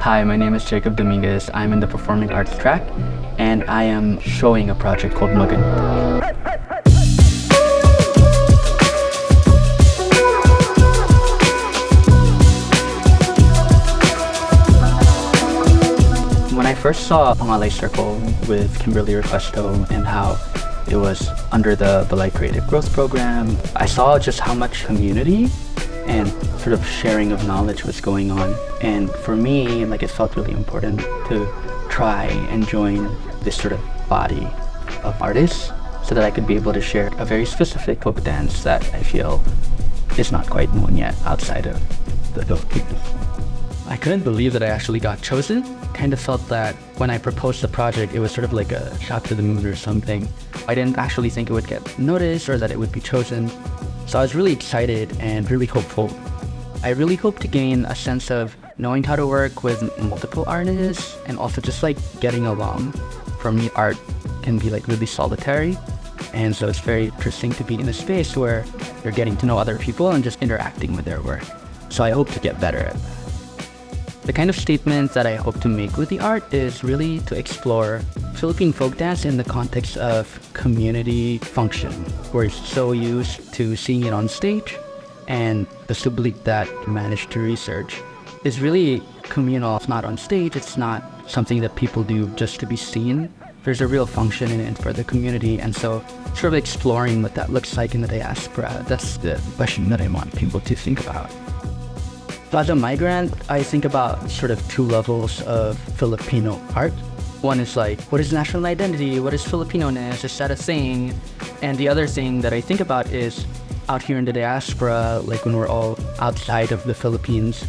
Hi, my name is Jacob Dominguez. I'm in the performing arts track, and I am showing a project called Migrant. When I first saw Palangay Circle with Kimberly Requesto and how it was under the Balay Creative Growth Program, I saw just how much community and sort of sharing of knowledge was going on. And for me, it felt really important to try and join this sort of body of artists so that I could be able to share a very specific folk dance that I feel is not quite known yet outside of the Philippines. I couldn't believe that I actually got chosen. Kind of felt that when I proposed the project, it was sort of like a shot to the moon or something. I didn't actually think it would get noticed or that it would be chosen. So I was really excited and really hopeful. I really hope to gain a sense of knowing how to work with multiple artists and also just getting along. For me, art can be really solitary. And so it's very interesting to be in a space where you're getting to know other people and just interacting with their work. So I hope to get better at that. The kind of statement that I hope to make with the art is really to explore Philippine folk dance in the context of community function. We're so used to seeing it on stage, and the sublit that I managed to research is really communal. It's not on stage, it's not something that people do just to be seen. There's a real function in it for the community, and so sort of exploring what that looks like in the diaspora, that's the question that I want people to think about. So as a migrant, I think about sort of two levels of Filipino art. One is what is national identity? What is Filipino-ness? Is that a thing? And the other thing that I think about is out here in the diaspora, when we're all outside of the Philippines,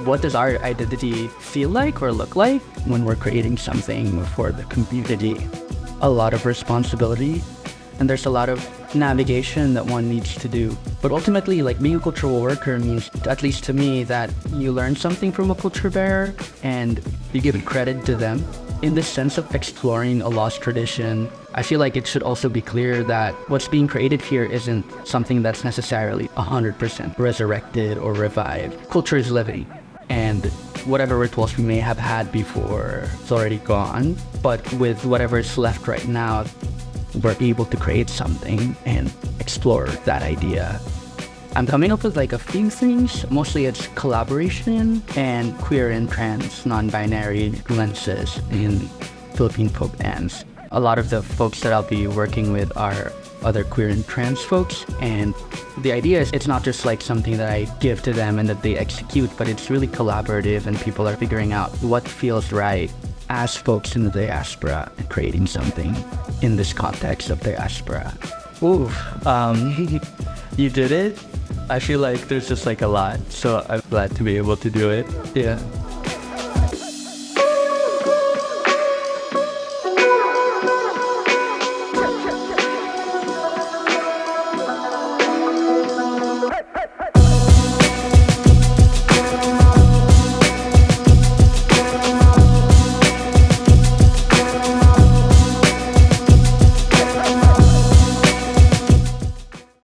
what does our identity feel like or look like when we're creating something for the community? A lot of responsibility, and there's a lot of navigation that one needs to do. But ultimately, being a cultural worker means, at least to me, that you learn something from a culture bearer and you give credit to them. In the sense of exploring a lost tradition, I feel like it should also be clear that what's being created here isn't something that's necessarily 100% resurrected or revived. Culture is living, and whatever rituals we may have had before, it's already gone. But with whatever is left right now, we're able to create something and explore that idea. I'm coming up with a few things. Mostly it's collaboration and queer and trans non-binary lenses in Philippine folk dance. A lot of the folks that I'll be working with are other queer and trans folks, and the idea is it's not just something that I give to them and that they execute, but it's really collaborative and people are figuring out what feels right as folks in the diaspora and creating something in this context of diaspora. Ooh, you did it. I feel like there's just a lot, so I'm glad to be able to do it. Yeah.